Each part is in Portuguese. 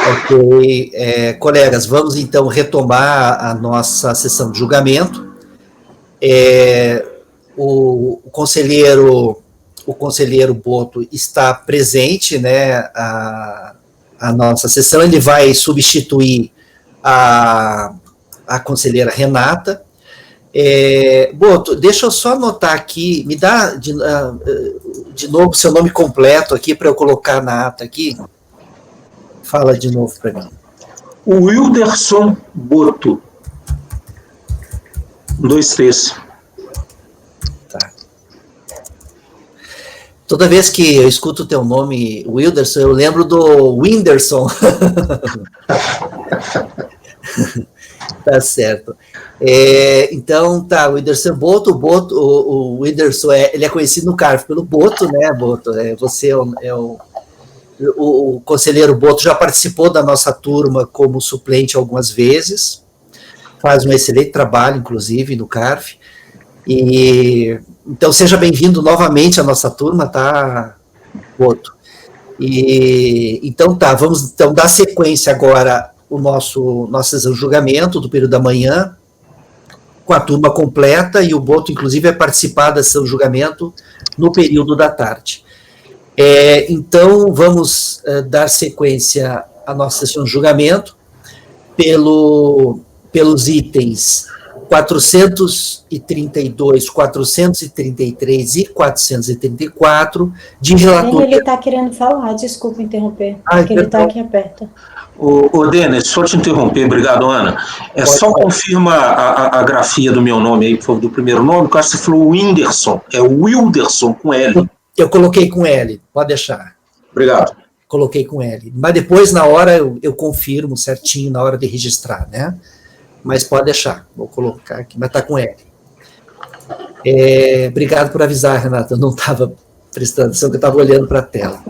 Ok, colegas, vamos então retomar a nossa sessão de julgamento. O conselheiro Boto está presente, né, a nossa sessão. Ele vai substituir a conselheira Renata. Boto, deixa eu só anotar aqui, me dá de novo seu nome completo aqui para eu colocar na ata aqui. Fala de novo para mim. Wilderson Boto. 2 T's. Tá. Toda vez que eu escuto o teu nome, Wilderson, eu lembro do Whindersson. Tá certo. Então, tá, o Whindersson Boto, o Whindersson, ele é conhecido no CARF pelo Boto, né, Boto? Você o conselheiro Boto já participou da nossa turma como suplente algumas vezes, faz um excelente trabalho, inclusive, no CARF, então seja bem-vindo novamente à nossa turma, tá, Boto? Então tá, vamos então dar sequência agora o nosso julgamento do período da manhã, com a turma completa, e o Boto, inclusive, vai participar desse julgamento no período da tarde. Então, vamos dar sequência à nossa sessão de julgamento pelos itens 432, 433 e 434 de relatoria. Ele está querendo falar, desculpa interromper, porque ele está aqui perto. Denis, só te interromper, obrigado, Ana. Só confirma a grafia do meu nome aí, por favor, do primeiro nome, que eu acho que você falou Whindersson, é Wilderson com L. Eu coloquei com L, pode deixar. Obrigado. Coloquei com L. Mas depois, na hora, eu confirmo certinho, na hora de registrar, né? Mas pode deixar, vou colocar aqui, mas está com L. Obrigado por avisar, Renata, eu não estava prestando atenção, que eu estava olhando para a tela.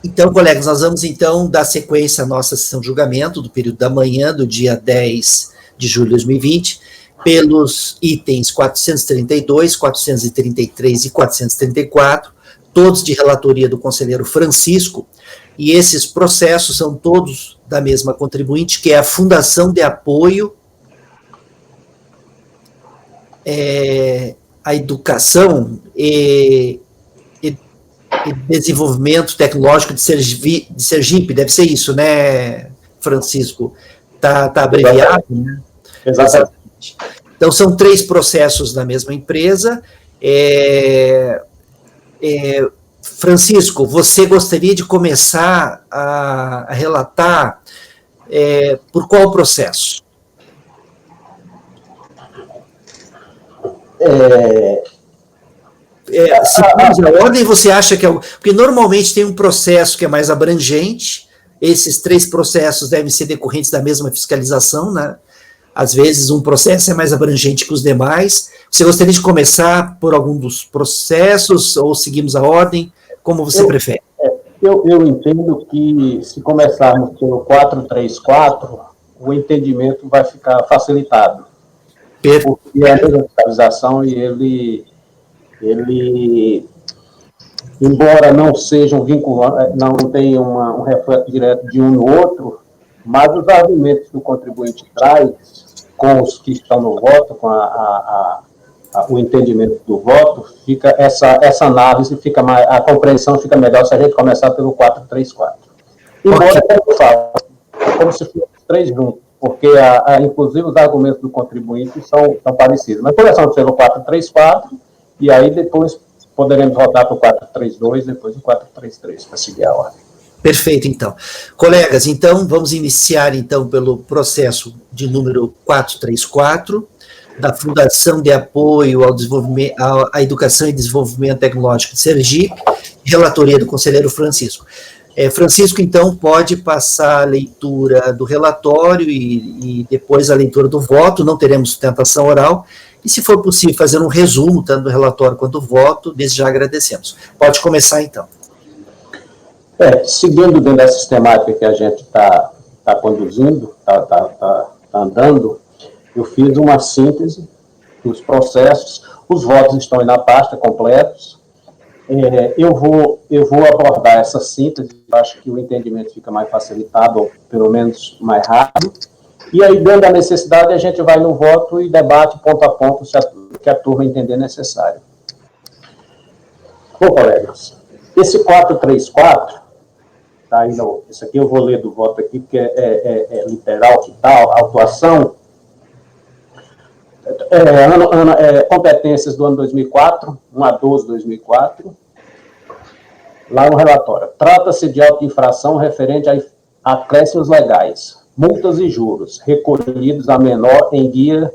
Então, colegas, nós vamos, então, dar sequência à nossa sessão de julgamento do período da manhã, do dia 10 de julho de 2020, pelos itens 432, 433 e 434, todos de relatoria do conselheiro Francisco, e esses processos são todos da mesma contribuinte, que é a Fundação de Apoio à Educação e Desenvolvimento Tecnológico de Sergipe, deve ser isso, né, Francisco? Tá abreviado, né? Exatamente. Então, são 3 processos da mesma empresa. Francisco, você gostaria de começar a relatar por qual processo? Segundo a ordem, você acha que porque normalmente tem um processo que é mais abrangente, esses 3 processos devem ser decorrentes da mesma fiscalização, né? Às vezes um processo é mais abrangente que os demais. Você gostaria de começar por algum dos processos ou seguimos a ordem? Como você prefere? Eu entendo que se começarmos pelo 434, o entendimento vai ficar facilitado. Porque é a mesma fiscalização e ele embora não sejam vinculantes, não tenha um reflexo direto de um no outro, mas os argumentos que o contribuinte traz, com os que estão no voto, com o entendimento do voto, fica essa análise, fica mais, a compreensão fica melhor se a gente começar pelo 434. Embora eu falo, como se fossem os 3 juntos, porque, inclusive, os argumentos do contribuinte são parecidos. Mas começamos pelo 434, e aí depois poderemos rodar para o 432, depois o 433, para seguir a ordem. Perfeito, então. Colegas, então, vamos iniciar, então, pelo processo de número 434, da Fundação de Apoio ao Desenvolvimento, à Educação e Desenvolvimento Tecnológico de Sergipe, relatoria do conselheiro Francisco. Francisco, então, pode passar a leitura do relatório e depois a leitura do voto, não teremos sustentação oral, e, se for possível, fazer um resumo, tanto do relatório quanto do voto, desde já agradecemos. Pode começar, então. Seguindo dentro da sistemática que a gente está conduzindo, está andando, eu fiz uma síntese dos processos, os votos estão aí na pasta completos, Eu vou abordar essa síntese, acho que o entendimento fica mais facilitado, ou pelo menos mais rápido, e aí, dentro da necessidade, a gente vai no voto e debate ponto a ponto o que a turma entender necessário. Bom, colegas, esse 434, tá aí isso aqui eu vou ler do voto aqui, porque é literal que tal, autuação, competências do ano 2004, 1/12/2004, lá no relatório. Trata-se de auto de infração referente a acréscimos legais, multas e juros, recolhidos a menor em guia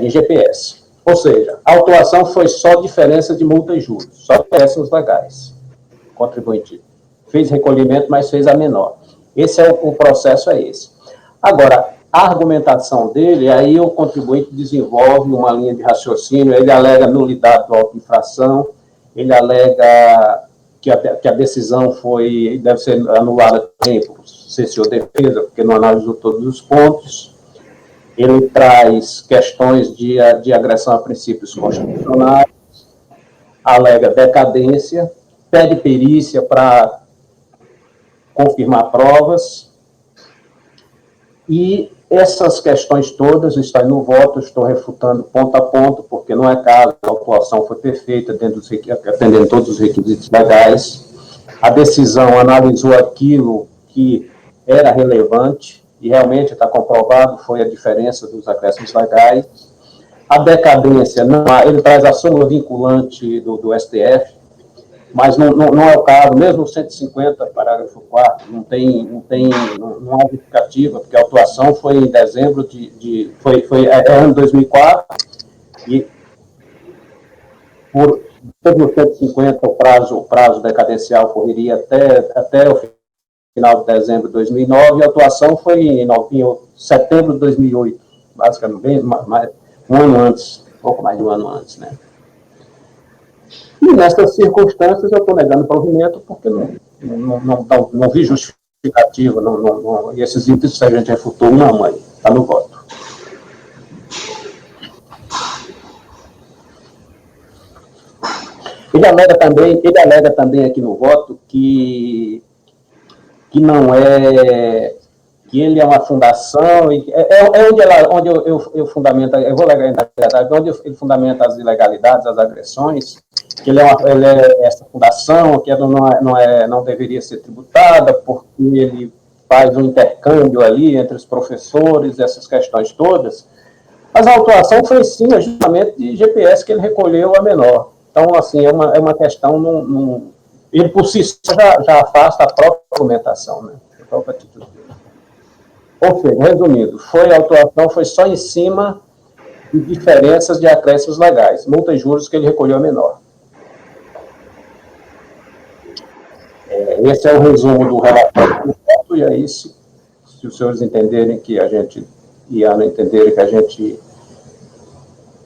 de GPS. Ou seja, a autuação foi só diferença de multa e juros, só acréscimos legais. O contribuinte fez recolhimento, mas fez a menor. Esse o processo é esse. Agora, a argumentação dele, aí o contribuinte desenvolve uma linha de raciocínio, ele alega nulidade do auto de infração, ele alega que a decisão deve ser anulada por cessou defesa, porque não analisou todos os pontos. Ele traz questões de agressão a princípios constitucionais, alega decadência, pede perícia para confirmar provas, e essas questões todas estão no voto, estou refutando ponto a ponto, porque não é caso, a autuação foi perfeita, atendendo todos os requisitos legais. A decisão analisou aquilo que era relevante, e realmente está comprovado, foi a diferença dos acréscimos legais. A decadência, ele traz a súmula vinculante do STF, mas não é o caso, mesmo o 150, parágrafo 4º, não há justificativa, porque a autuação foi em dezembro foi ano 2004, e por todo o 150 o prazo decadencial correria até o final de dezembro de 2009, e a atuação foi em setembro de 2008, basicamente, um ano antes, pouco mais de um ano antes, né? E nessas circunstâncias eu estou negando o provimento porque não vi justificativa, e esses itens a gente refutou uma mãe, está no voto. Ele alega também aqui no voto que não é, que ele é uma fundação, onde eu fundamento, eu vou alegar na verdade, onde ele fundamenta as ilegalidades, as agressões, que ele é essa fundação, que não deveria ser tributada, porque ele faz um intercâmbio ali entre os professores, essas questões todas. Mas a autuação foi sim, justamente de GPS que ele recolheu a menor. Então, assim, é uma questão, ele por si só já afasta a própria argumentação, né? A própria atitude dele. Ou seja, resumindo, a autuação foi só em cima de diferenças de acréscimos legais, multa e juros que ele recolheu a menor. Esse é o resumo do relatório, e aí, se os senhores entenderem que a gente, e Ana entenderem que a gente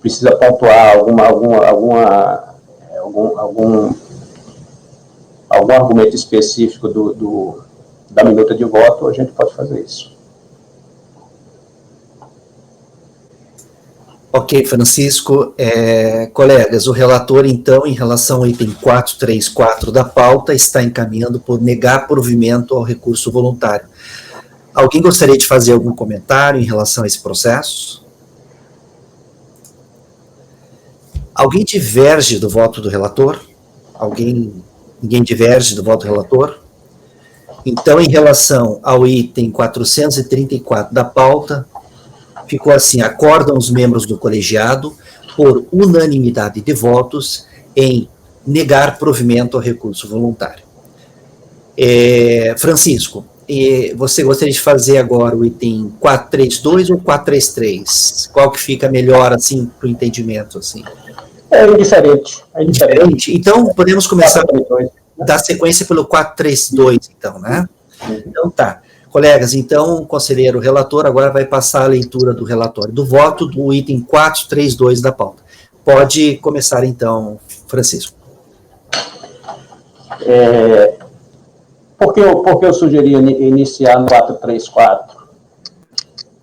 precisa pontuar algum argumento específico da minuta de voto, a gente pode fazer isso. Ok, Francisco. Colegas, o relator, então, em relação ao item 434 da pauta, está encaminhando por negar provimento ao recurso voluntário. Alguém gostaria de fazer algum comentário em relação a esse processo? Alguém diverge do voto do relator? Ninguém diverge do voto do relator? Então, em relação ao item 434 da pauta, ficou assim: acordam os membros do colegiado, por unanimidade de votos, em negar provimento ao recurso voluntário. Francisco, você gostaria de fazer agora o item 432 ou 433? Qual que fica melhor, assim, para o entendimento, assim? É indiferente. Então, podemos começar a dar sequência pelo 432, então, né? Então, tá. Colegas, então, o conselheiro relator agora vai passar a leitura do relatório do voto do item 432 da pauta. Pode começar, então, Francisco. Por que eu sugeri iniciar no 434?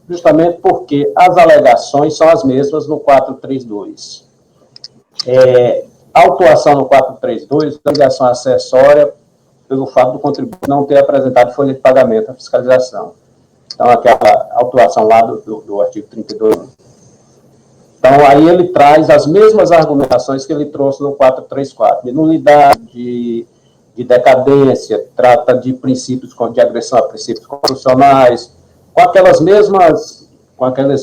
Justamente porque as alegações são as mesmas no 432. A autuação no 432, obrigação acessória pelo fato do contribuinte não ter apresentado folha de pagamento à fiscalização. Então, aquela autuação lá do artigo 32. Então, aí ele traz as mesmas argumentações que ele trouxe no 434, de nulidade, de decadência, trata de princípios de agressão a princípios constitucionais, com aqueles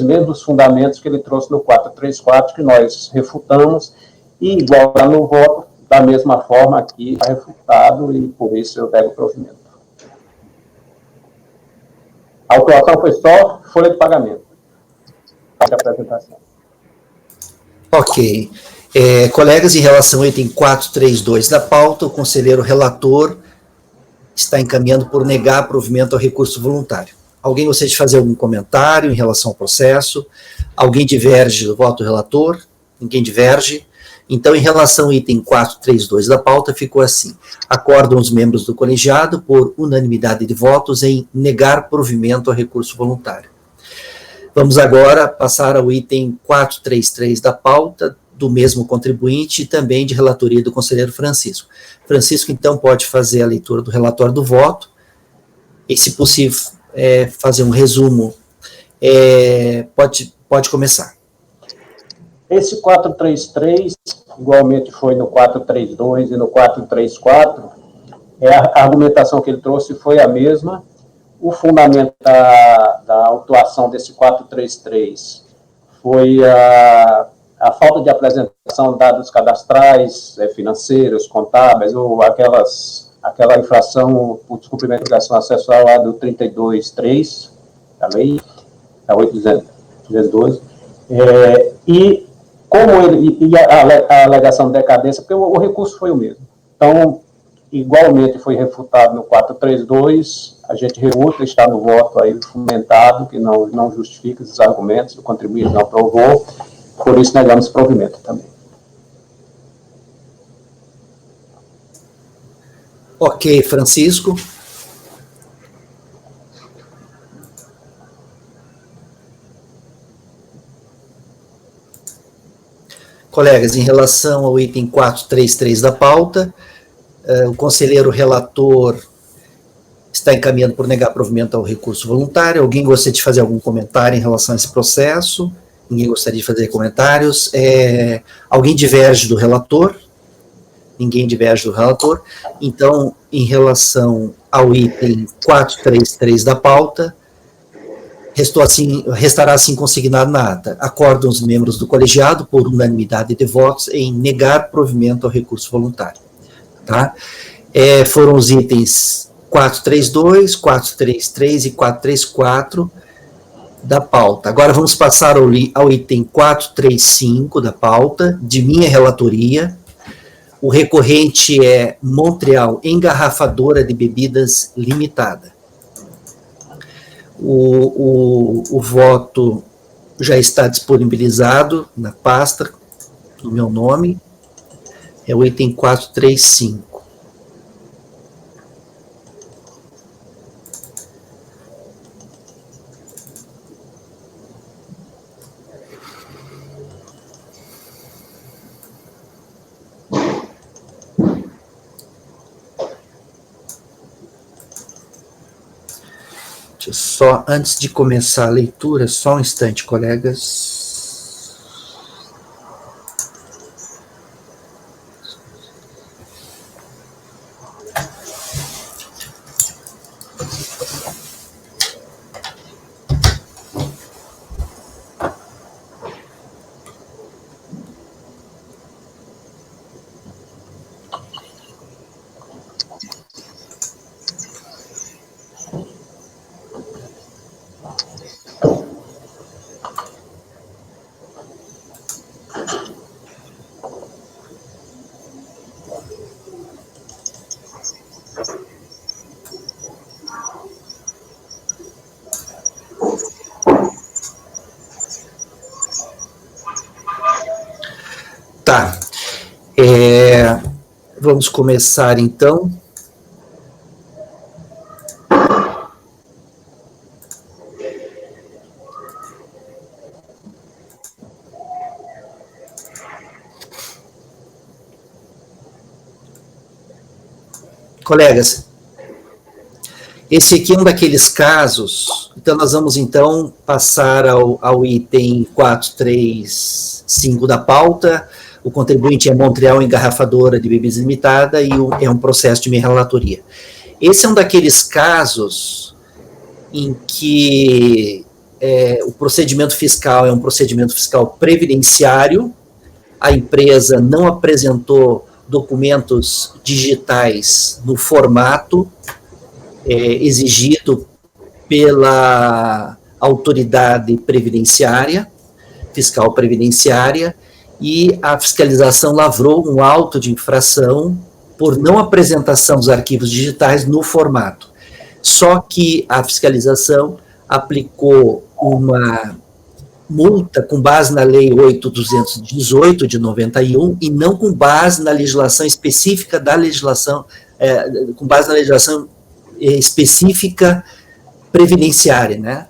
mesmos fundamentos que ele trouxe no 434, que nós refutamos, e igual lá no voto, da mesma forma aqui, está refutado, e por isso eu pego o provimento. A autuação foi só folha de pagamento. De apresentação. Ok. Colegas, em relação ao item 432 da pauta, o conselheiro relator está encaminhando por negar provimento ao recurso voluntário. Alguém gostaria de fazer algum comentário em relação ao processo? Alguém diverge do voto do relator? Ninguém diverge? Então, em relação ao item 432 da pauta, ficou assim: acordam os membros do colegiado, por unanimidade de votos, em negar provimento ao recurso voluntário. Vamos agora passar ao item 433 da pauta, do mesmo contribuinte e também de relatoria do conselheiro Francisco. Francisco, então, pode fazer a leitura do relatório do voto e, se possível, fazer um resumo. Pode começar. Esse 433, igualmente foi no 432 e no 434, a argumentação que ele trouxe foi a mesma. O fundamento da autuação desse 433 foi a falta de apresentação de dados cadastrais, financeiros, contábeis, ou aquela infração por descumprimento de obrigação acessual lá do 32.3, da lei, da 8.212, e como a alegação de decadência, porque o recurso foi o mesmo. Então, igualmente foi refutado no 432, a gente refuta, está no voto aí fundamentado, que não justifica esses argumentos, o contribuinte não aprovou, por isso negamos provimento também. Ok, Francisco. Colegas, em relação ao item 433 da pauta, o conselheiro relator está encaminhando por negar provimento ao recurso voluntário. Alguém gostaria de fazer algum comentário em relação a esse processo? Ninguém gostaria de fazer comentários? Alguém diverge do relator? Ninguém diverge do relator. Então, em relação ao item 433 da pauta, restará assim consignado na ata. Acordam os membros do colegiado, por unanimidade de votos, em negar provimento ao recurso voluntário. Tá? Foram os itens 432, 433 e 434 da pauta. Agora vamos passar ao item 435 da pauta, de minha relatoria. O recorrente é Montreal Engarrafadora de Bebidas Limitada. O voto já está disponibilizado na pasta, no meu nome, é o item 435. Só antes de começar a leitura, só um instante, colegas. Tá. Vamos começar, então. Colegas, esse aqui é um daqueles casos, então nós vamos então passar ao item 435 da pauta. O contribuinte é Montreal Engarrafadora de Bebidas Limitada e é um processo de minha relatoria. Esse é um daqueles casos em que o procedimento fiscal é um procedimento fiscal previdenciário, a empresa não apresentou documentos digitais no formato exigido pela autoridade previdenciária, fiscal previdenciária, e a fiscalização lavrou um auto de infração por não apresentação dos arquivos digitais no formato. Só que a fiscalização aplicou uma multa com base na Lei 8.218 de 91 e não com base na legislação específica da legislação, com base na legislação específica previdenciária, né?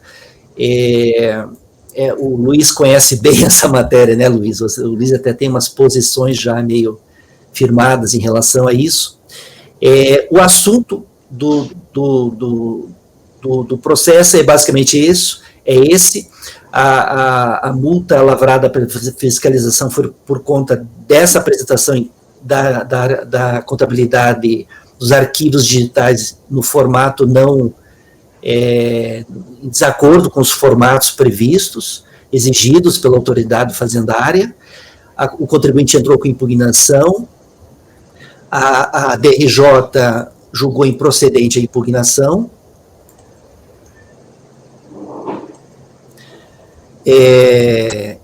O Luiz conhece bem essa matéria, né, Luiz? O Luiz até tem umas posições já meio firmadas em relação a isso. O assunto do processo é basicamente isso, esse. A multa lavrada pela fiscalização foi por conta dessa apresentação da contabilidade dos arquivos digitais no formato não em desacordo com os formatos previstos, exigidos pela autoridade fazendária. O contribuinte entrou com impugnação, a DRJ julgou improcedente a impugnação,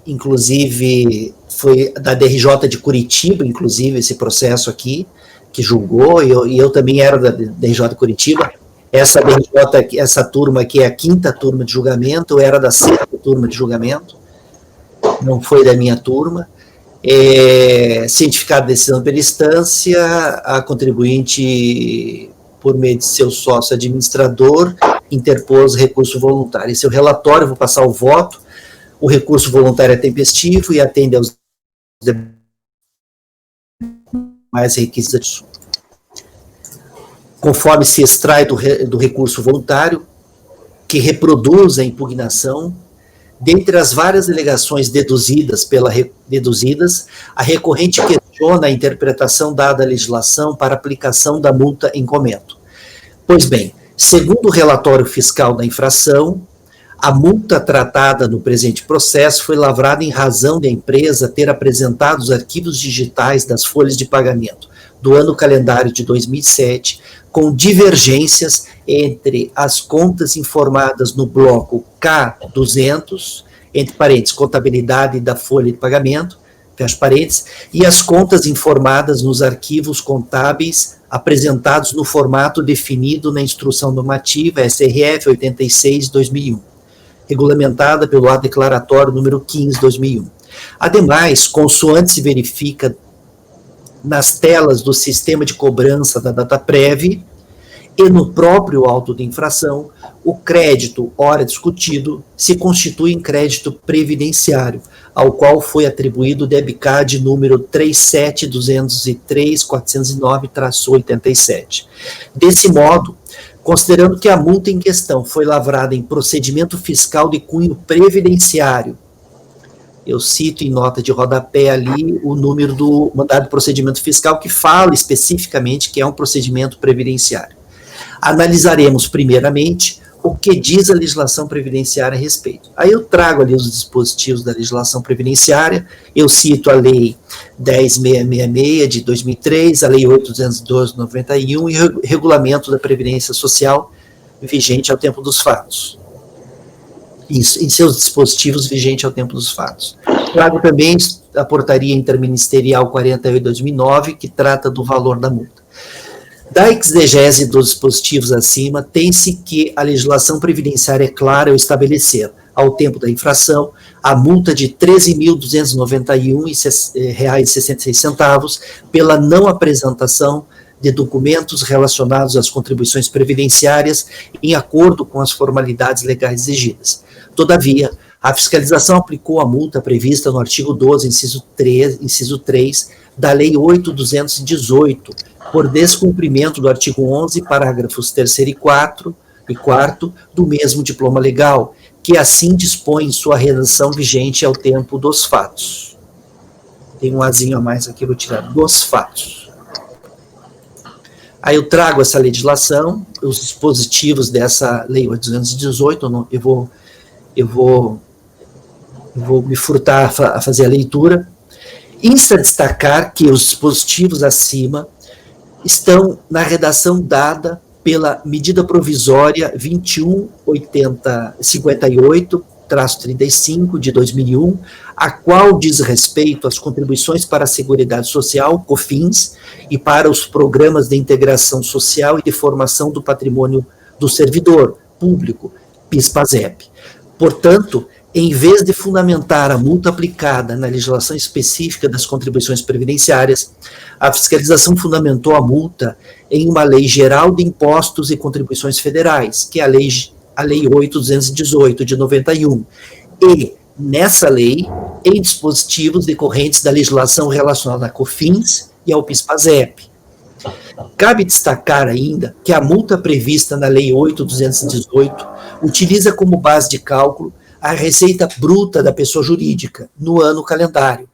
inclusive foi da DRJ de Curitiba, inclusive esse processo aqui, que julgou, e eu também era da DRJ de Curitiba. Essa DRJ, essa turma aqui é a 5ª turma de julgamento, eu era da 6ª turma de julgamento, não foi da minha turma. Cientificado de decisão pela instância, a contribuinte, por meio de seu sócio administrador, interpôs recurso voluntário. Esse é o relatório, eu vou passar o voto. O recurso voluntário é tempestivo e atende aos demais requisitos. Conforme se extrai do recurso voluntário, que reproduz a impugnação, dentre as várias alegações deduzidas, a recorrente questiona a interpretação dada à legislação para aplicação da multa em comento. Pois bem, segundo o relatório fiscal da infração, a multa tratada no presente processo foi lavrada em razão da empresa ter apresentado os arquivos digitais das folhas de pagamento do ano calendário de 2007, com divergências entre as contas informadas no bloco K200, entre parênteses, contabilidade da folha de pagamento, fecha parênteses, e as contas informadas nos arquivos contábeis apresentados no formato definido na Instrução Normativa SRF 86/2001, regulamentada pelo ato declaratório número 15/2001. Ademais, consoante se verifica nas telas do sistema de cobrança da DataPrev e no próprio auto de infração, o crédito, ora discutido, se constitui em crédito previdenciário, ao qual foi atribuído o DEBCAD número 37.203.409-87. Desse modo, considerando que a multa em questão foi lavrada em procedimento fiscal de cunho previdenciário, eu cito em nota de rodapé ali o número do mandado de procedimento fiscal que fala especificamente que é um procedimento previdenciário. Analisaremos primeiramente o que diz a legislação previdenciária a respeito. Aí eu trago ali os dispositivos da legislação previdenciária, eu cito a Lei 10.666 de 2003, a Lei 8.212 de 91 e o Regulamento da Previdência Social vigente ao tempo dos fatos. Isso, em seus dispositivos vigente ao tempo dos fatos. Trago também a Portaria Interministerial 48/2009, que trata do valor da multa. Da exegese dos dispositivos acima, tem-se que a legislação previdenciária é clara ao estabelecer, ao tempo da infração, a multa de R$ 13.291,66 pela não apresentação de documentos relacionados às contribuições previdenciárias em acordo com as formalidades legais exigidas. Todavia, a fiscalização aplicou a multa prevista no artigo 12, inciso 3 da Lei 8.218, por descumprimento do artigo 11, parágrafos 3º e 4º do mesmo diploma legal, que assim dispõe sua redação vigente ao tempo dos fatos. Tem um azinho a mais aqui, eu vou tirar dos fatos. Aí eu trago essa legislação, os dispositivos dessa lei 818, eu vou me furtar a fazer a leitura. Insta destacar que os dispositivos acima estão na redação dada pela medida provisória 21.8058/35 de 2001, a qual diz respeito às contribuições para a Seguridade Social, COFINS, e para os programas de integração social e de formação do patrimônio do servidor público, PIS/PASEP. Portanto, em vez de fundamentar a multa aplicada na legislação específica das contribuições previdenciárias, a fiscalização fundamentou a multa em uma lei geral de impostos e contribuições federais, que é a lei 8.218 de 91, e, nessa lei, em dispositivos decorrentes da legislação relacionada a COFINS e ao PIS/PASEP. Cabe destacar ainda que a multa prevista na lei 8.218 utiliza como base de cálculo a receita bruta da pessoa jurídica no ano calendário,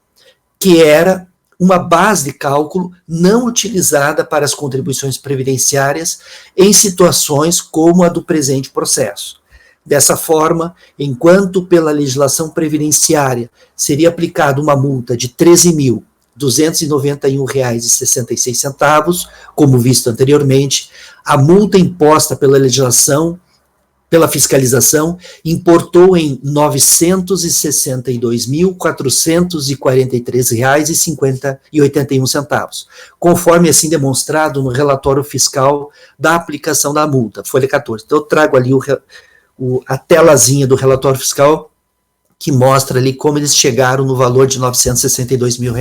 que era uma base de cálculo não utilizada para as contribuições previdenciárias em situações como a do presente processo. Dessa forma, enquanto pela legislação previdenciária seria aplicada uma multa de R$ 13.291,66, como visto anteriormente, a multa imposta pela legislação, pela fiscalização, importou em R$ 962.443,81, conforme assim demonstrado no relatório fiscal da aplicação da multa, folha 14. Então, eu trago ali a telazinha do relatório fiscal que mostra ali como eles chegaram no valor de R$ 962 mil.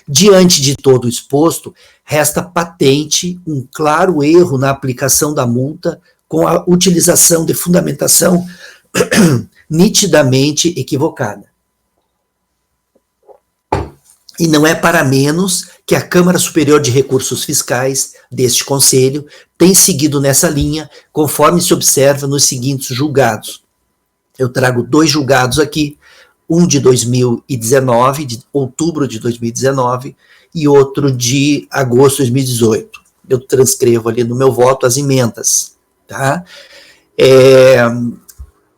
Diante de todo o exposto, resta patente um claro erro na aplicação da multa com a utilização de fundamentação nitidamente equivocada. E não é para menos que a Câmara Superior de Recursos Fiscais deste Conselho tem seguido nessa linha, conforme se observa nos seguintes julgados. Eu trago 2 julgados aqui, um de 2019, de outubro de 2019, e outro de agosto de 2018. Eu transcrevo ali no meu voto as emendas. Tá?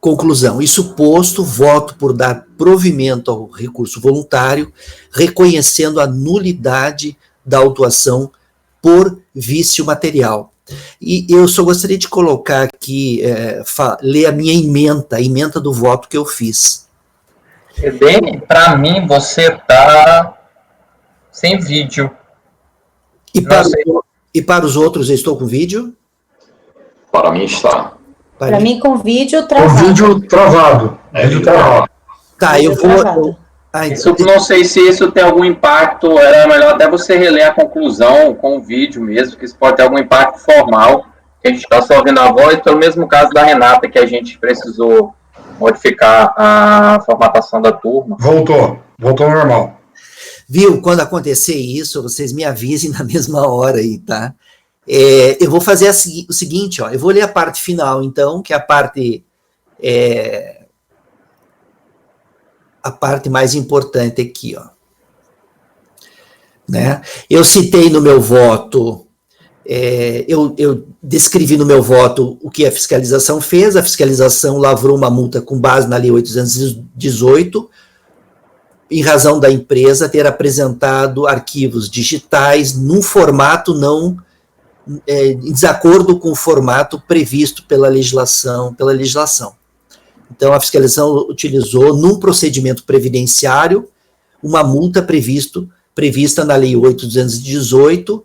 Conclusão, isso posto, voto por dar provimento ao recurso voluntário, reconhecendo a nulidade da autuação por vício material. E eu só gostaria de colocar aqui, ler a minha emenda, a emenda do voto que eu fiz. Bem, para mim, você está sem vídeo. E para os outros, eu estou com vídeo? Para mim está. Para mim, com vídeo travado. Com vídeo travado. Vídeo travado. Tá, eu vou... Isso, não sei se isso tem algum impacto, era melhor até você reler a conclusão com o vídeo mesmo, que isso pode ter algum impacto formal, que a gente está só ouvindo a voz, pelo mesmo caso da Renata, que a gente precisou modificar a formatação da turma. Voltou normal. Viu, quando acontecer isso, vocês me avisem na mesma hora aí, tá? Eu vou fazer o seguinte, ó, eu vou ler a parte final, então, que é a parte mais importante aqui, ó. Né? Eu citei no meu voto, eu descrevi no meu voto o que a fiscalização fez. A fiscalização lavrou uma multa com base na Lei 818, em razão da empresa ter apresentado arquivos digitais num formato em desacordo com o formato previsto pela legislação. Então, a fiscalização utilizou, num procedimento previdenciário, uma multa prevista na Lei 8.218,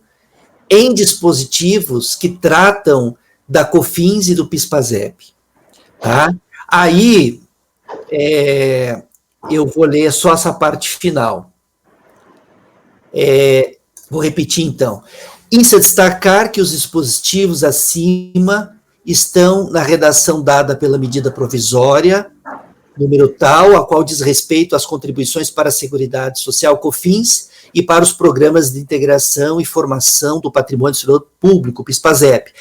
em dispositivos que tratam da COFINS e do PIS/PASEP. Tá? Aí, eu vou ler só essa parte final. Vou repetir, então. Isso é destacar que os dispositivos acima estão na redação dada pela medida provisória número tal, a qual diz respeito às contribuições para a Seguridade Social, COFINS, e para os programas de integração e formação do patrimônio público, PIS/PASEP.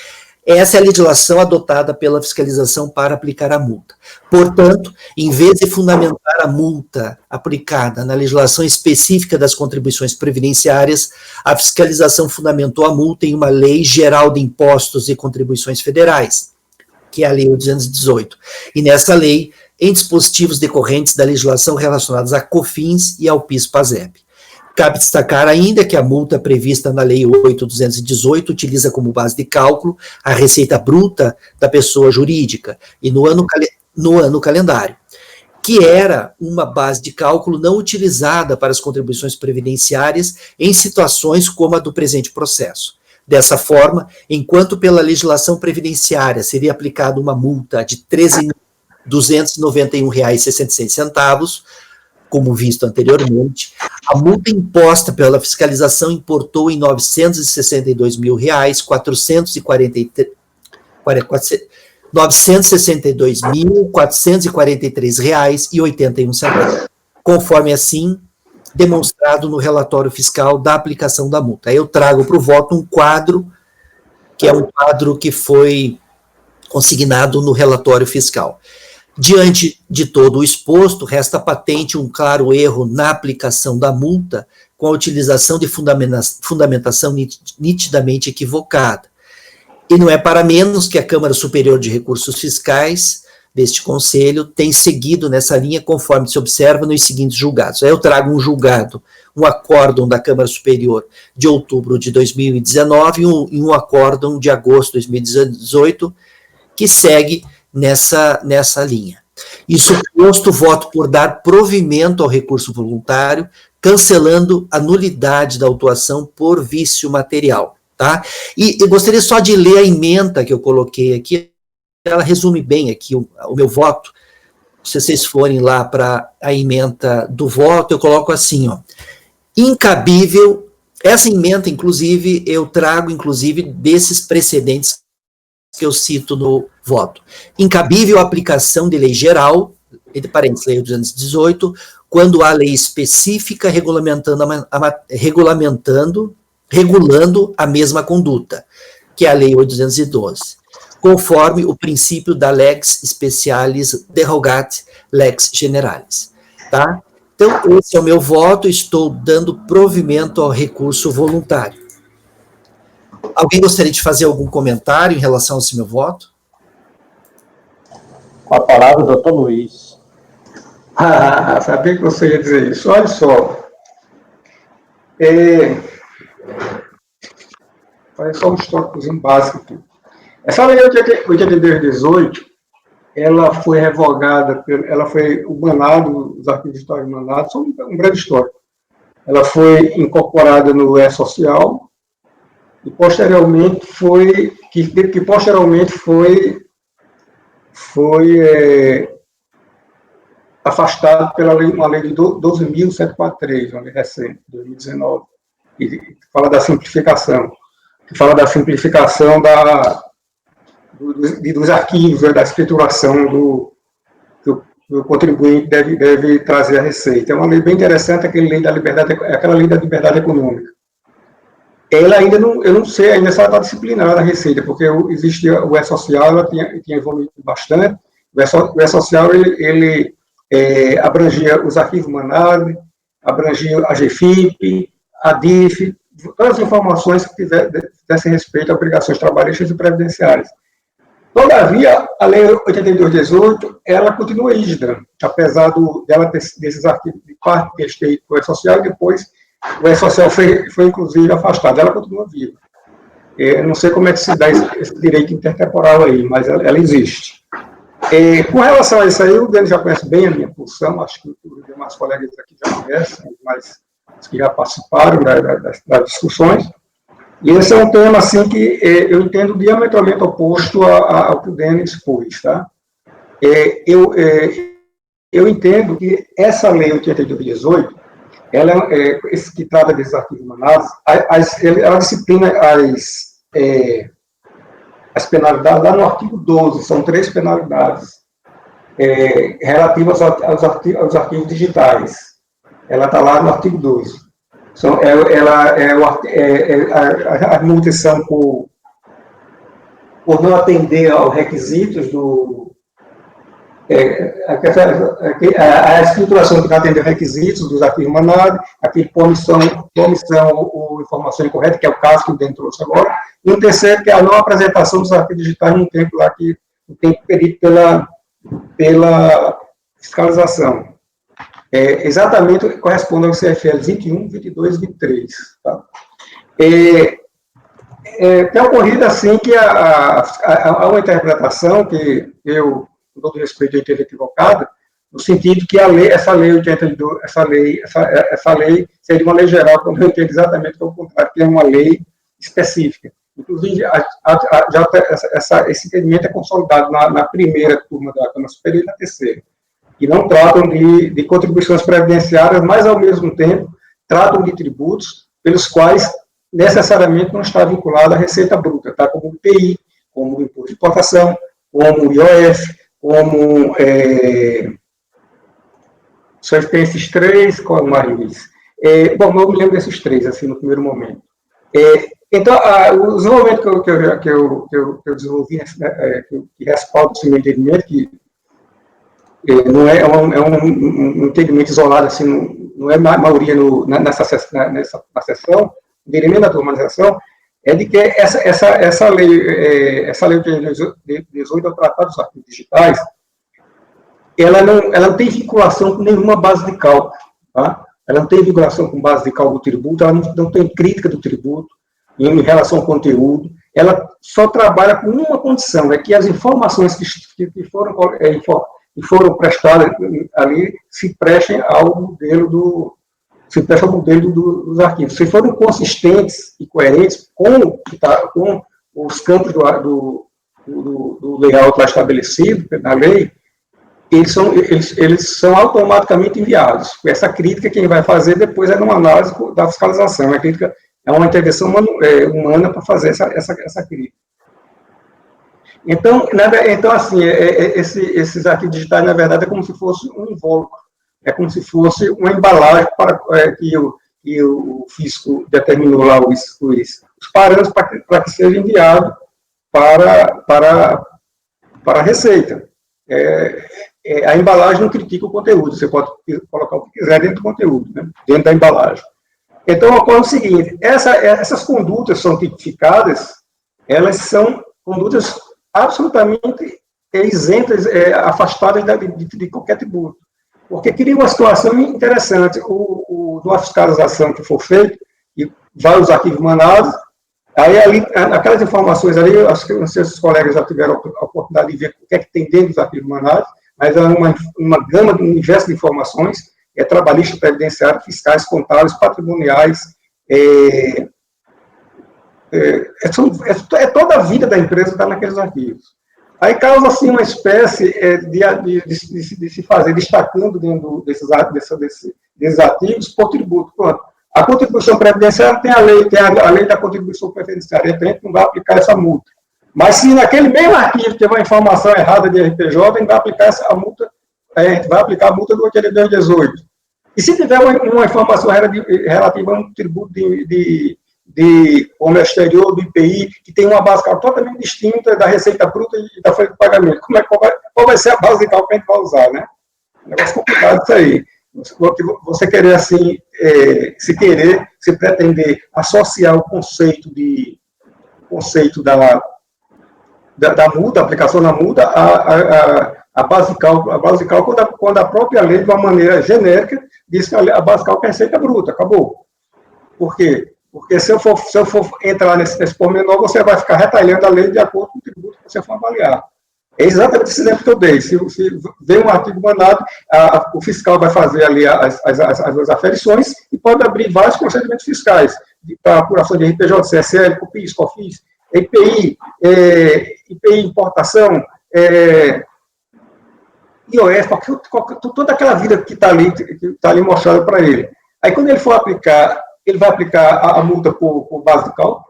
Essa é a legislação adotada pela fiscalização para aplicar a multa. Portanto, em vez de fundamentar a multa aplicada na legislação específica das contribuições previdenciárias, a fiscalização fundamentou a multa em uma Lei Geral de Impostos e Contribuições Federais, que é a Lei 818. E nessa lei, em dispositivos decorrentes da legislação relacionados a COFINS e ao PIS/PASEP. Cabe destacar ainda que a multa prevista na Lei 8.218 utiliza como base de cálculo a receita bruta da pessoa jurídica e no ano calendário, que era uma base de cálculo não utilizada para as contribuições previdenciárias em situações como a do presente processo. Dessa forma, enquanto pela legislação previdenciária seria aplicada uma multa de R$ 13.291,66, como visto anteriormente, a multa imposta pela fiscalização importou em R$ 962.443,81, conforme assim demonstrado no relatório fiscal da aplicação da multa. Aí eu trago para o voto um quadro, que é um quadro que foi consignado no relatório fiscal. Diante de todo o exposto, resta patente um claro erro na aplicação da multa com a utilização de fundamentação nitidamente equivocada. E não é para menos que a Câmara Superior de Recursos Fiscais deste Conselho tem seguido nessa linha conforme se observa nos seguintes julgados. Aí eu trago um julgado, um acórdão da Câmara Superior de outubro de 2019 e um acórdão de agosto de 2018 que segue nessa linha. Isso posto, voto por dar provimento ao recurso voluntário, cancelando a nulidade da autuação por vício material, tá? E eu gostaria só de ler a ementa que eu coloquei aqui, ela resume bem aqui o meu voto. Se vocês forem lá para a ementa do voto, eu coloco assim, ó, incabível, essa ementa, inclusive, eu trago, inclusive, desses precedentes que eu cito no voto. Incabível a aplicação de lei geral, entre parênteses, lei 218, quando há lei específica regulando a mesma conduta, que é a lei 812, conforme o princípio da lex specialis derogat lex generalis, tá? Então, esse é o meu voto, estou dando provimento ao recurso voluntário. Alguém gostaria de fazer algum comentário em relação a esse meu voto? Com a palavra, doutor Luiz. Sabia que você ia dizer isso. Olha só. Faz só um históricozinho básico aqui. Essa lei 8218, ela foi revogada, ela foi banado, os arquivos históricos banados, só um breve histórico. Ela foi incorporada no E-Social, e posteriormente foi afastado pela lei, uma lei de 12.743, uma lei recente, 2019, que fala da simplificação, dos arquivos, da escrituração que o contribuinte deve trazer a receita. É uma lei bem interessante, aquela lei da liberdade econômica. Ela ainda não, eu não sei ainda se ela está disciplinada a receita, porque existia o E-Social, ela tinha evoluído bastante. O E-Social, ele abrangia os arquivos MANAD, abrangia a GFIP, a DIF, todas as informações que tivessem respeito a obrigações trabalhistas e previdenciárias. Todavia, a Lei 8218, ela continua rígida, apesar dela desses arquivos de parte ter feito o E-Social e depois o E-Social foi inclusive afastado, ela continua viva. Eu não sei como é que se dá esse direito intertemporal aí, mas ela existe. Com relação a isso aí, o Denis já conhece bem a minha posição, acho que os demais colegas aqui já conhecem, mas os que já participaram das discussões. E esse é um tema assim, que eu entendo diametralmente oposto ao que o Denis expôs. Tá? Eu entendo que essa Lei 8218, ela, que trata desses arquivos manados, ela disciplina as penalidades, lá no artigo 12, são 3 penalidades relativa aos arquivos digitais. Ela está lá no artigo 2. As multas são por não atender aos requisitos a escrituração que não atende aos requisitos dos arquivos emanados, aquele por omissão ou informação incorreta, que é o caso que o DEM trouxe agora, e um terceiro, que é a não apresentação dos arquivos digitais no tempo lá que o tempo pedido pela fiscalização. Exatamente corresponde ao CFL 21, 22 e 23. Tá? Tem ocorrido assim que há uma interpretação que eu, com todo respeito, eu entendo equivocada, no sentido que essa lei 82, essa lei seria uma lei geral, quando eu entendo exatamente o contrário, que é uma lei específica. Inclusive, esse entendimento é consolidado na primeira turma da Câmara Superior e na terceira, que não tratam de contribuições previdenciárias, mas, ao mesmo tempo, tratam de tributos pelos quais necessariamente não está vinculado à receita bruta, tá? Como o IPI, como o imposto de importação, como o IOF, como... Só tem esses três, qual mais, Luiz? Bom, eu me lembro desses três, assim, no primeiro momento. Então, o desenvolvimento que eu desenvolvi, que respalda esse meu entendimento, que não é um entendimento isolado, assim, não é maioria na sessão, diria na normalização, é de que essa lei de 18 ao Tratado dos Arquivos Digitais, ela não tem vinculação com nenhuma base de cálculo, tá? Ela não tem vinculação com base de cálculo do tributo, ela não tem crítica do tributo em relação ao conteúdo, ela só trabalha com uma condição, é que as informações que foram prestadas ali se prestem ao modelo dos arquivos. Se forem consistentes e coerentes com os campos do layout lá estabelecido na lei, eles são automaticamente enviados. Essa crítica quem vai fazer depois é numa análise da fiscalização. A crítica é uma intervenção humana para fazer essa crítica. Então, assim, esses arquivos digitais, na verdade, é como se fosse um invólucro. É como se fosse uma embalagem para que o fisco determinou lá os parâmetros para que seja enviado para a Receita. A embalagem não critica o conteúdo, você pode colocar o que quiser dentro do conteúdo, né? Dentro da embalagem. Então, ocorre o seguinte, essas condutas são tipificadas, elas são condutas absolutamente isentas, afastadas de qualquer tributo. Porque cria uma situação interessante, numa fiscalização que for feita, e vai os arquivos emanados, aí ali, aquelas informações ali, acho que os seus colegas já tiveram a oportunidade de ver o que é que tem dentro dos arquivos emanados, mas é uma gama, um universo de informações, trabalhista, previdenciário, fiscais, contábeis, patrimoniais, toda a vida da empresa está naqueles arquivos. Aí causa, assim, uma espécie de se fazer, destacando dentro desses ativos por tributo. Pronto. A contribuição previdenciária tem a lei da contribuição previdenciária, a gente não vai aplicar essa multa. Mas se naquele mesmo arquivo tiver uma informação errada de RPJ, a gente vai aplicar a multa do 8218. E se tiver uma informação relativa a um tributo de comércio exterior, do IPI, que tem uma base de cálculo totalmente distinta da receita bruta e da folha de pagamento, qual vai ser a base de cálculo que a gente vai usar, né? Um negócio complicado isso aí. Você querer, assim, se pretender associar o conceito da multa, a aplicação da multa, a base de cálculo, quando a própria lei, de uma maneira genérica, diz que a base de cálculo é receita bruta, acabou. Por quê? Porque se eu for entrar nesse pormenor, você vai ficar retalhando a lei de acordo com o tributo que você for avaliar. É exatamente esse exemplo que eu dei. Se vem um artigo mandado, o fiscal vai fazer ali as aferições e pode abrir vários procedimentos fiscais para apuração de RPJ, CSL, COPIS, COFINS, IPI, importação, IOF, toda aquela vida que está ali mostrada para ele. Aí, quando ele for aplicar, ele vai aplicar a multa por base de cálculo,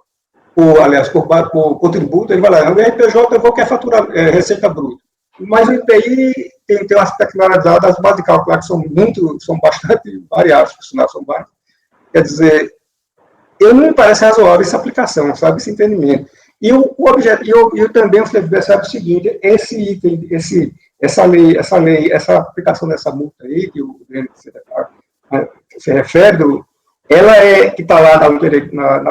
por tributo, ele vai lá, no RPJ eu vou querer faturar receita bruta. Mas o IPI tem umas peculiaridades, as bases de cálculo que são bastante variáveis, por sinal, são várias. Quer dizer, não me parece razoável essa aplicação, sabe, esse entendimento. E o objetivo, eu também você percebe o seguinte, esse item, essa aplicação dessa multa aí, que o Breno se refere, ela que está lá na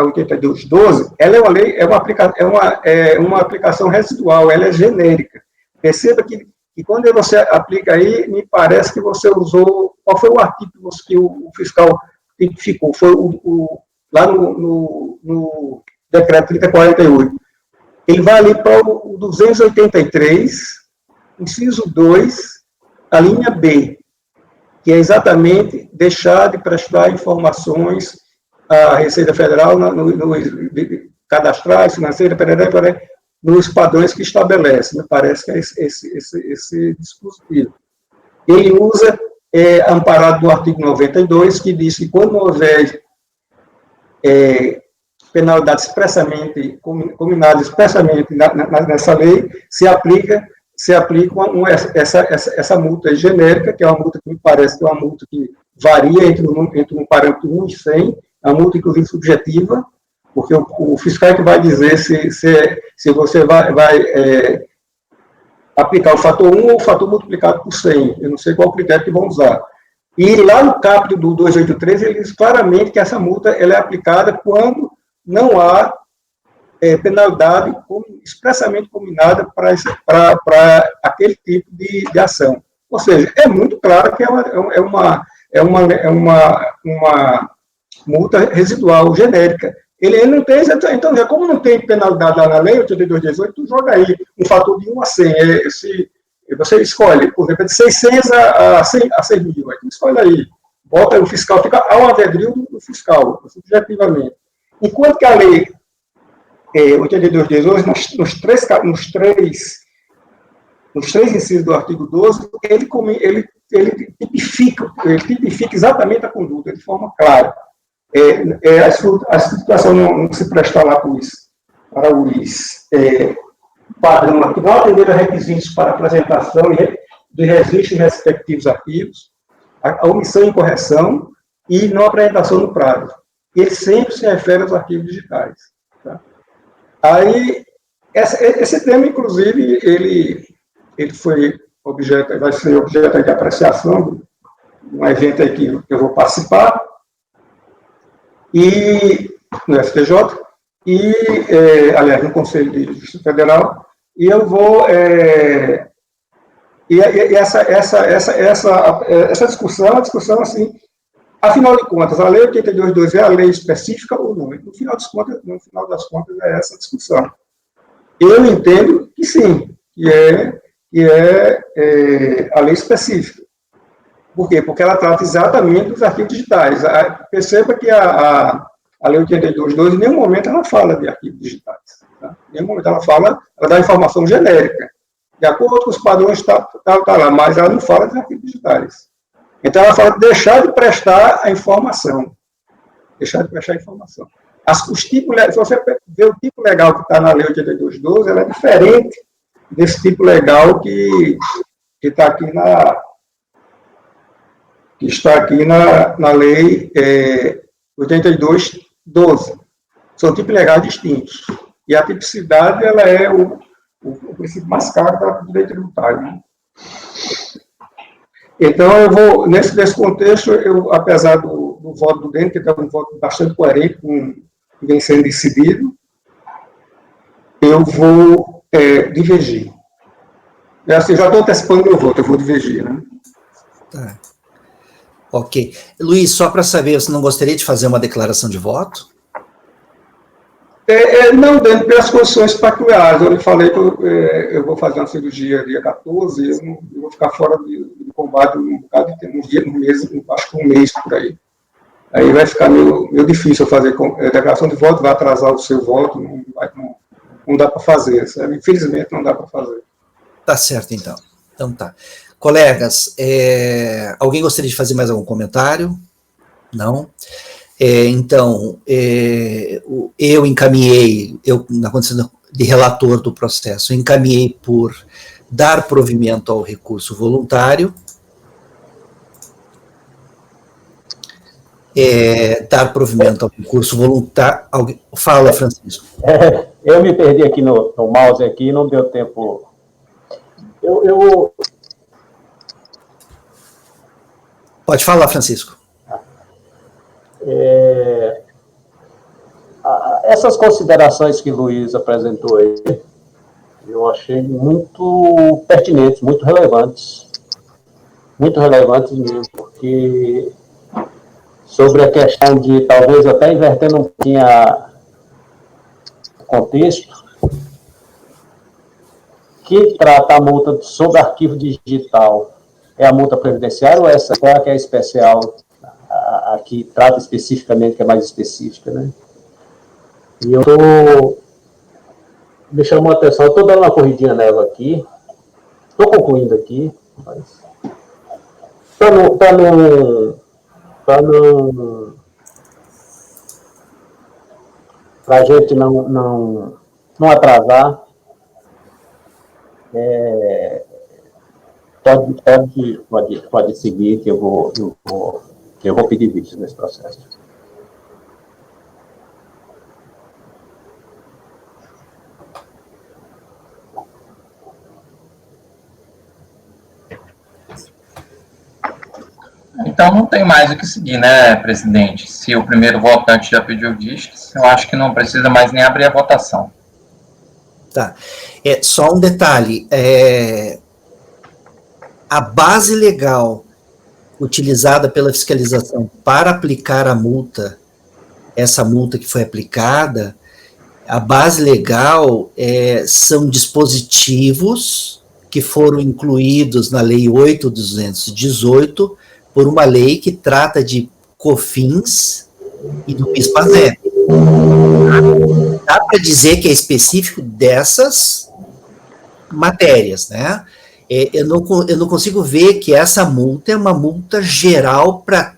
8212, ela é uma lei, é uma aplicação residual, ela é genérica. Perceba que quando você aplica aí, me parece que você usou, qual foi o artigo que o fiscal identificou? Foi lá no decreto 3048. Ele vai ali para o 283, inciso 2, a linha B, que é exatamente deixar de prestar informações à Receita Federal cadastrais, financeiras, nos padrões que estabelece. Me parece que é esse dispositivo. Ele usa, amparado no artigo 92, que diz que quando houver penalidade expressamente, combinada expressamente nessa lei, se aplica essa multa genérica, que é uma multa que me parece que é uma multa que varia entre um parâmetro 1 e 100, é uma multa, inclusive, subjetiva, porque o fiscal que vai dizer se você vai aplicar o fator 1 ou o fator multiplicado por 100. Eu não sei qual critério que vão usar. E lá no caput do 283, ele diz claramente que essa multa ela é aplicada quando não há penalidade expressamente combinada para aquele tipo de ação. Ou seja, é muito claro que é uma multa residual, genérica. Ele não tem, então, como não tem penalidade lá na lei, 8218, tu joga aí um fator de 1 a 100. Você escolhe, por exemplo, de 600 a 100 mil. Aí tu escolhe aí. Bota o fiscal, fica ao albedrio do fiscal, subjetivamente. Enquanto que a lei 8218, nos três incisos do artigo 12, ele tipifica exatamente a conduta de forma clara. A situação não se prestar lá para os padrão, que não atender a requisitos para apresentação dos registros respectivos arquivos, a omissão e correção e não apresentação no prazo. Ele sempre se refere aos arquivos digitais. Tá? Aí, esse tema, inclusive, ele vai ser objeto de apreciação de um evento aí que eu vou participar, no STJ, aliás, no Conselho de Justiça Federal, e eu vou... essa discussão é uma discussão assim, afinal de contas, a Lei 82.2 é a lei específica ou não? No final das contas, é essa discussão. Eu entendo que sim, que é a lei específica. Por quê? Porque ela trata exatamente dos arquivos digitais. Perceba que a Lei 82.2, em nenhum momento ela fala de arquivos digitais. Tá? Em nenhum momento ela dá informação genérica. De acordo com os padrões, tá lá, mas ela não fala de arquivos digitais. Então, ela fala de deixar de prestar a informação. Deixar de prestar a informação. Os tipos, se você ver o tipo legal que está na Lei 82.12, ela é diferente desse tipo legal que está aqui na Lei 82.12. São tipos legais distintos. E a tipicidade ela é o princípio mais caro do direito tributário. Né? Então, eu vou, nesse contexto, apesar do voto do DEM, que é um voto bastante coerente com o que vem sendo decidido, eu vou divergir. Assim, já estou antecipando meu voto, eu vou divergir. Né? Tá. Ok. Luiz, só para saber, você não gostaria de fazer uma declaração de voto? Não, dentro das condições peculiares. Eu lhe falei que eu vou fazer uma cirurgia dia 14, eu vou ficar fora do combate um bocado de tempo, um mês, acho que um mês por aí. Aí vai ficar meio difícil eu fazer declaração de voto, vai atrasar o seu voto, não dá para fazer, sabe? Infelizmente não dá para fazer. Tá certo, então. Então tá. Colegas, alguém gostaria de fazer mais algum comentário? Não? Então, eu encaminhei, na condição de relator do processo, encaminhei por dar provimento ao recurso voluntário, dar provimento ao recurso voluntário. Fala, Francisco. Eu me perdi aqui no mouse aqui, não deu tempo. Pode falar, Francisco. Essas considerações que o Luiz apresentou aí, eu achei muito pertinentes, muito relevantes mesmo, porque sobre a questão de, talvez até invertendo um pouquinho o contexto, que trata a multa sobre arquivo digital é a multa previdenciária ou essa que é especial, a que trata especificamente, que é mais específica, né? E me chamou a atenção, eu estou dando uma corridinha nela aqui, estou concluindo aqui, mas para a gente não atrasar, pode seguir que eu vou pedir vídeos nesse processo. Então não tem mais o que seguir, né, presidente? Se o primeiro votante já pediu vistas, eu acho que não precisa mais nem abrir a votação. Tá. Só um detalhe, a base legal utilizada pela fiscalização para aplicar a multa, essa multa que foi aplicada, a base legal são dispositivos que foram incluídos na Lei 8.218, por uma lei que trata de COFINS e do PIS/PASEP. Dá para dizer que é específico dessas matérias, né? Eu não consigo ver que essa multa é uma multa geral para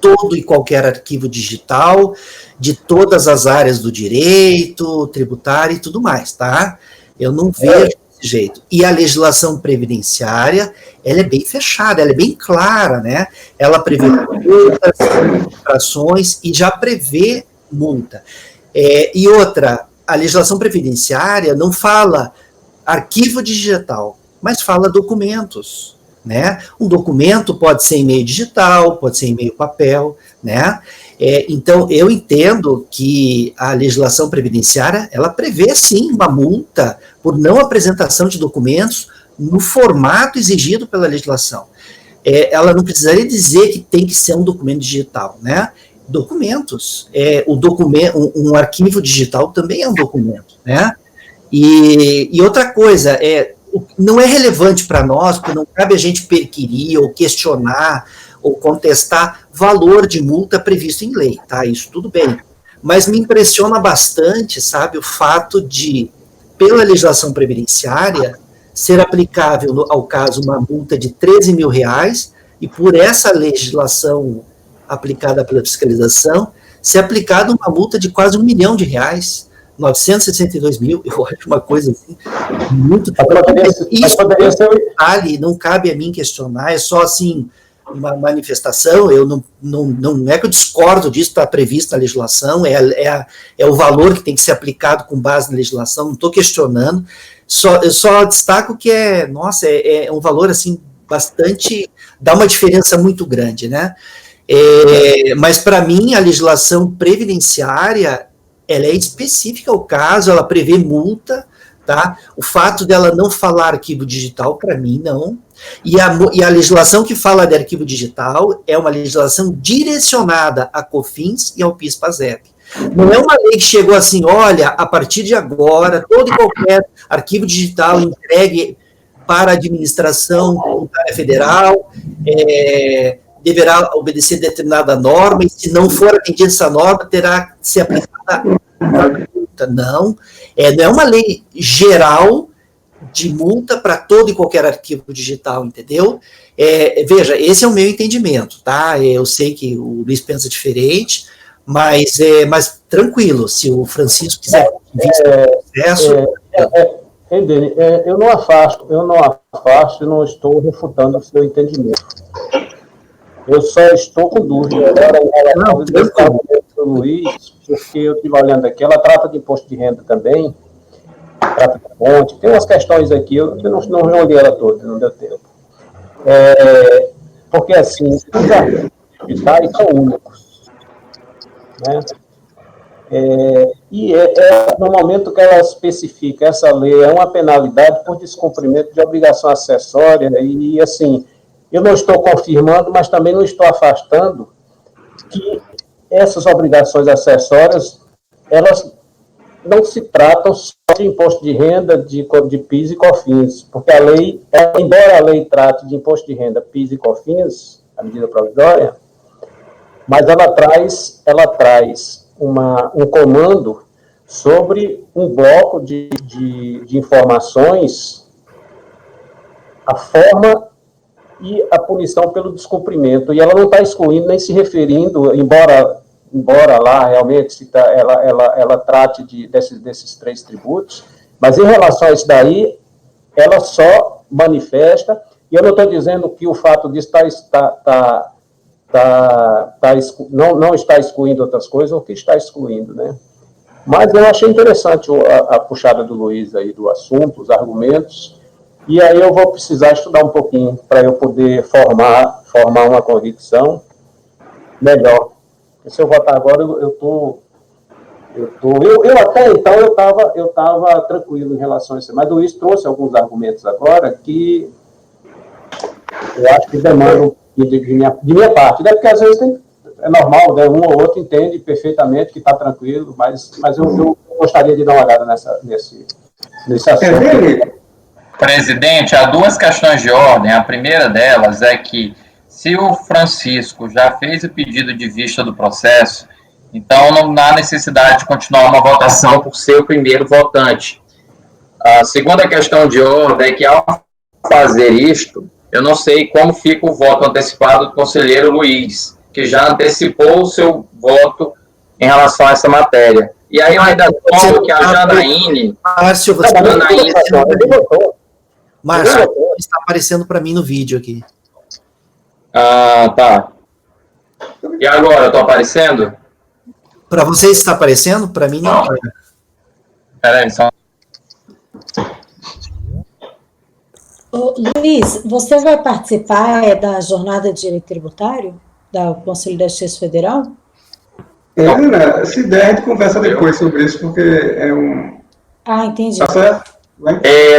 todo e qualquer arquivo digital, de todas as áreas do direito, tributário e tudo mais, tá? Eu não vejo desse jeito. E a legislação previdenciária, ela é bem fechada, ela é bem clara, né? Ela prevê multas, infrações e já prevê multa. E outra, a legislação previdenciária não fala arquivo digital, mas fala documentos, né? Um documento pode ser e-mail digital, pode ser e-mail papel, né? Então, eu entendo que a legislação previdenciária, ela prevê, sim, uma multa por não apresentação de documentos no formato exigido pela legislação. Ela não precisaria dizer que tem que ser um documento digital, né? Documentos. Um arquivo digital também é um documento, né? E outra coisa, não é relevante para nós, porque não cabe a gente perquirir ou questionar ou contestar valor de multa previsto em lei, tá? Isso tudo bem. Mas me impressiona bastante, sabe, o fato de, pela legislação previdenciária, ser aplicável ao caso uma multa de R$13 mil, e por essa legislação aplicada pela fiscalização, ser aplicada uma multa de quase R$1 milhão, 962 mil, eu acho uma coisa assim, muito... Isso não cabe a mim questionar, é só assim, uma manifestação, não é que eu discordo disso, está previsto na legislação, é o valor que tem que ser aplicado com base na legislação, não estou questionando, eu só destaco que é um valor assim, bastante, dá uma diferença muito grande, né? Mas para mim, a legislação previdenciária, ela é específica ao caso, ela prevê multa, tá? O fato dela não falar arquivo digital, para mim, não. E a legislação que fala de arquivo digital é uma legislação direcionada a COFINS e ao PIS/PASEP. Não é uma lei que chegou assim, olha, a partir de agora, todo e qualquer arquivo digital entregue para a administração tributária federal deverá obedecer determinada norma, e se não for atendida essa norma, terá que ser aplicada uma multa. Não é uma lei geral de multa para todo e qualquer arquivo digital, entendeu? Veja, esse é o meu entendimento, tá? Eu sei que o Luiz pensa diferente, mas tranquilo, se o Francisco quiser vista o processo... Dene, eu não afasto e não estou refutando o seu entendimento. Eu só estou com dúvida agora em relação ao Luiz, porque eu estive olhando aqui, ela trata de imposto de renda também, trata de fonte, tem umas questões aqui, eu não olhei ela toda, não deu tempo. Porque, assim, os artigos são únicos, né? No momento que ela especifica, essa lei é uma penalidade por descumprimento de obrigação acessória, e assim, eu não estou confirmando, mas também não estou afastando que essas obrigações acessórias, elas não se tratam só de imposto de renda, de PIS e COFINS, porque a lei, embora a lei trate de imposto de renda, PIS e COFINS, a medida provisória, mas ela traz um comando sobre um bloco de informações, a forma e a punição pelo descumprimento. E ela não está excluindo nem se referindo, embora lá realmente ela trate desses 3 tributos, mas em relação a isso daí, ela só manifesta, e eu não estou dizendo que o fato disso não está excluindo outras coisas, ou que está excluindo, né? Mas eu achei interessante a puxada do Luiz aí do assunto, os argumentos, e aí eu vou precisar estudar um pouquinho para eu poder formar uma convicção melhor. Porque se eu votar agora, eu até então eu estava tranquilo em relação a isso, mas o Luiz trouxe alguns argumentos agora que eu acho que demandam de minha parte, né? Porque às vezes é normal, né? Um ou outro entende perfeitamente que está tranquilo, mas eu gostaria de dar uma olhada nesse assunto. Presidente, há 2 questões de ordem. A primeira delas é que, se o Francisco já fez o pedido de vista do processo, então não há necessidade de continuar uma votação por ser o primeiro votante. A segunda questão de ordem é que, ao fazer isto, eu não sei como fica o voto antecipado do conselheiro Luiz, que já antecipou o seu voto em relação a essa matéria. E aí eu ainda tomo que a Janaíne... Márcio, está aparecendo para mim no vídeo aqui. Ah, tá. E agora, eu estou aparecendo? Para vocês está aparecendo? Para mim não. Peraí, só... Ô, Luiz, você vai participar da jornada de direito tributário do Conselho da Justiça Federal? Ana, se der, a gente conversa depois sobre isso, porque é um... Ah, entendi. Tá certo?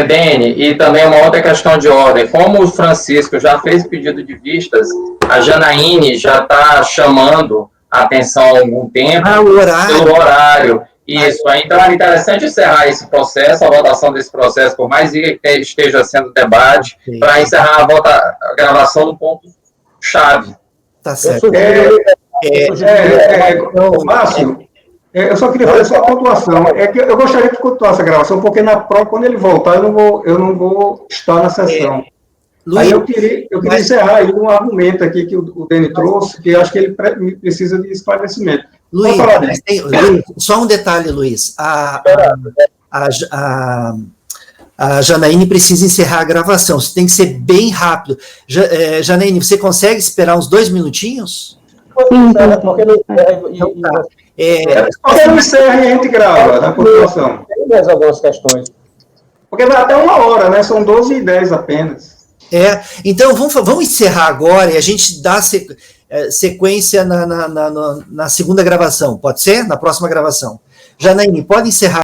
Dene, e também uma outra questão de ordem. Como o Francisco já fez pedido de vistas, a Janaíne já está chamando a atenção há algum tempo pelo horário. Isso, então é interessante encerrar esse processo, a votação desse processo, por mais que esteja sendo debate, para encerrar a gravação do ponto-chave. Tá certo. Márcio, eu só queria fazer só a pontuação. É que eu gostaria de continuar essa gravação, porque na prova, quando ele voltar, eu não vou estar na sessão. Luiz, aí eu queria encerrar aí um argumento aqui que o Dene trouxe, que eu acho que ele precisa de esclarecimento. Luiz, só um detalhe, Luiz. A Janaíne precisa encerrar a gravação. Você tem que ser bem rápido. Janaíne, você consegue esperar uns 2 minutinhos? Sim, porque não encerra e a gente grava na continuação. Tem mais algumas questões. Porque vai até 1 hora, né? São 12h10 apenas. Então vamos encerrar agora e a gente dá sequência na segunda gravação, pode ser? Na próxima gravação. Janaíne, pode encerrar.